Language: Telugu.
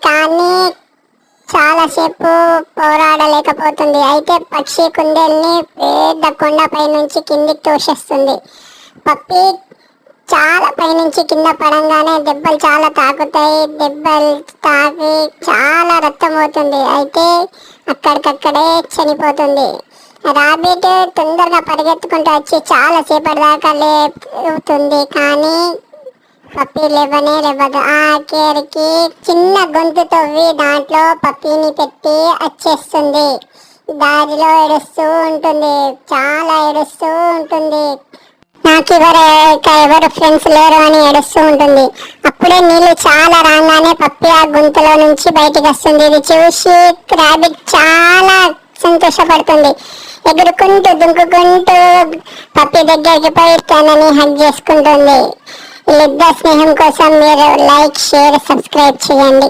కానీ చాలాసేపు పోరాడలేకపోతుంది. అయితే పక్షి కుందేల్ని పెద్ద కొండపై నుంచి కిందికి తోసేస్తుంది. పప్పి చాలా పైనుంచి కింద పడంగానే దెబ్బలు చాలా తాకుతాయి. దెబ్బలు తాకి చాలా రక్తం అవుతుంది. అయితే అక్కడికక్కడే చనిపోతుంది. రాబిట్ తొందరగా పరిగెత్తుకుంటూ వచ్చి చాలా సేపటి దాకా లేపుతుంది. కానీ పప్పి లేవదు. ఆఖరికి చిన్న గొంతు తవ్వి దాంట్లో పప్పిని పెట్టి వచ్చేస్తుంది. దారిలో ఏడుస్తూ ఉంటుంది, చాలా ఏడుస్తూ ఉంటుంది. నాకు ఎవరు ఫ్రెండ్స్ లేరు అని ఏడుస్తూ ఉంటుంది. అప్పుడే నీళ్ళు చాలా రాగానే పప్పి ఆ గుంతలో నుంచి బయటికి వస్తుంది. ఇది చూసి రాబిట్ చాలా సంతోషపడుతుంది. ఎగురుకుంటూ దుంకుకుంటూ పప్పి దగ్గరికి పోయి తనని హగ్ చేసుకుంటుంది. వీళ్ళిద్దరి స్నేహం కోసం మీరు లైక్, షేర్, సబ్స్క్రైబ్ చేయండి.